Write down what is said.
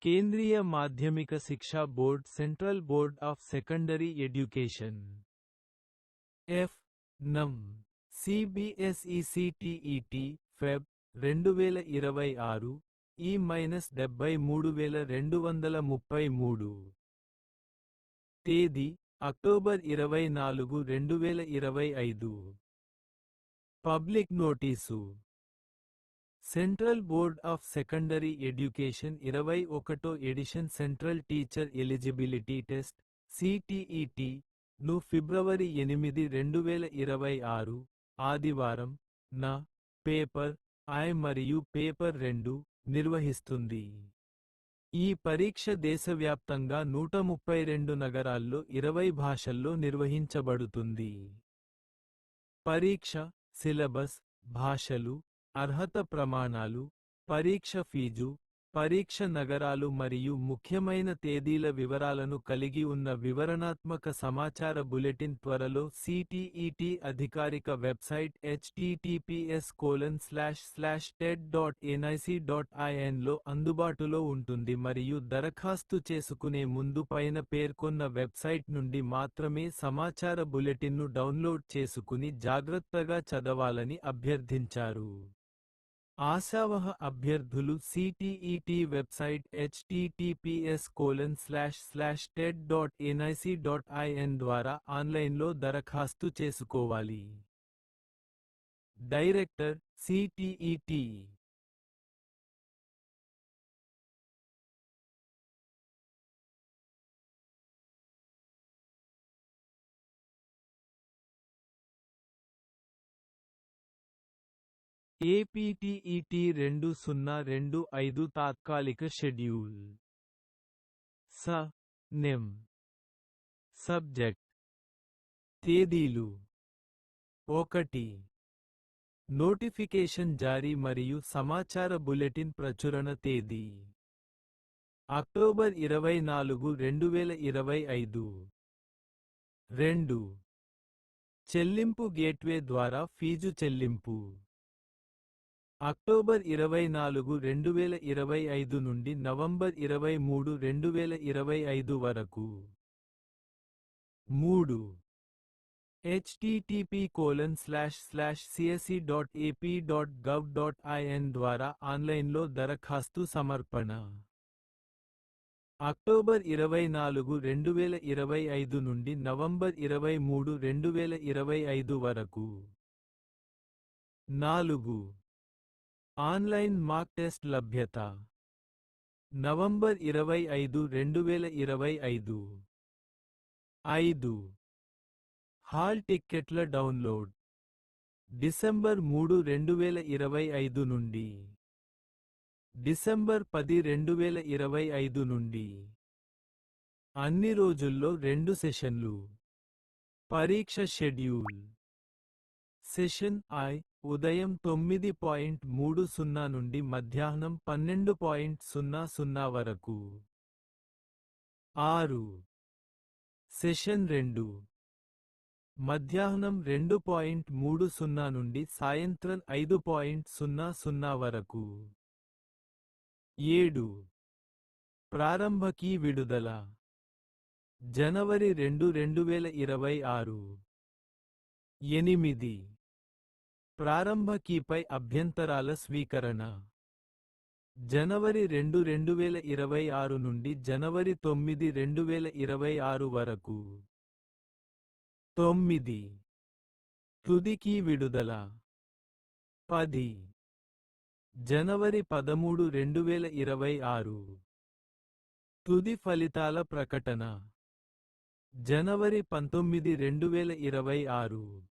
కేంద్రీయ మాధ్యమిక శిక్షా board central board of secondary education (నం) సిబిఎస్ఈ సిటిఇటి ఫెబ్ 2026 E-73233 తేదీ October 24 2025 public notice central board of secondary education 21వ edition central teacher eligibility test CTET ను ఫిబ్రవరి 8 2026 ఆదివారం న పేపర్ I మరియు పేపర్ 2 నిర్వహిస్తుంది. ఈ పరీక్ష దేశవ్యాప్తంగా 132 నగరాల్లో 20 భాషల్లో నిర్వహించబడుతుంది. పరీక్ష, సిలబస్, భాషలు, అర్హత ప్రమాణాలు, పరీక్ష ఫీజు, పరీక్ష నగరాలు మరియు ముఖ్యమైన తేదీల వివరాలను కలిగి ఉన్న వివరణాత్మక సమాచార బులెటిన్ త్వరలో సిటిఇటి అధికారిక వెబ్సైట్ https://ted.nic.in లో అందుబాటులో ఉంటుంది మరియు దరఖాస్తు చేసుకునే ముందు పైన పేర్కొన్న వెబ్సైట్ నుండి మాత్రమే సమాచార బులెటిన్ను డౌన్లోడ్ చేసుకుని జాగ్రత్తగా చదవాలని అభ్యర్థించారు. ఆశావహ అభ్యర్థులు సిటిఇటి వెబ్సైట్ https://ted.nic.in ద్వారా ఆన్లైన్లో దరఖాస్తు చేసుకోవాలి. డైరెక్టర్, సిటిఇటి ఏపీటీఈటీ 2025 తాత్కాలిక షెడ్యూల్. నెం. సబ్జెక్ట్. తేదీలు 1. నోటిఫికేషన్ జారీ మరియు సమాచార బులెటిన్ ప్రచురణ తేదీ అక్టోబర్ 24 2025. 2. చెల్లింపు గేట్వే ద్వారా ఫీజు చెల్లింపు అక్టోబర్ 24 2025 నుండి నవంబర్ 23 2025 వరకు. 3. http://cse.ap.gov.in ద్వారా ఆన్లైన్లో దరఖాస్తు సమర్పణ అక్టోబర్ 24 2025 నుండి నవంబర్ 23 2025 వరకు. 4. ఆన్లైన్ మాక్ టెస్ట్ లభ్యత నవంబర్ 25 2025. 5. హాల్ టిక్కెట్ల డౌన్లోడ్ డిసెంబర్ 3 2025 నుండి డిసెంబర్ 10 2025 నుండి. అన్ని రోజుల్లో 2 సెషన్లు. పరీక్ష షెడ్యూల్. సెషన్ I ఉదయం 9:30 నుండి మధ్యాహ్నం 12:00 వరకు. 6. సెషన్ 2 మధ్యాహ్నం 2:30 నుండి సాయంత్రం 5:00 వరకు. 7. ప్రారంభ కీ విడుదల జనవరి 2 2026. 8. ప్రారంభ కీపై అభ్యంతరాల స్వీకరణ జనవరి 2 2026 నుండి జనవరి 9 2026 వరకు. 9. తుది కీ విడుదల 10. జనవరి 13 2026. తుది ఫలితాల ప్రకటన జనవరి 19 2026.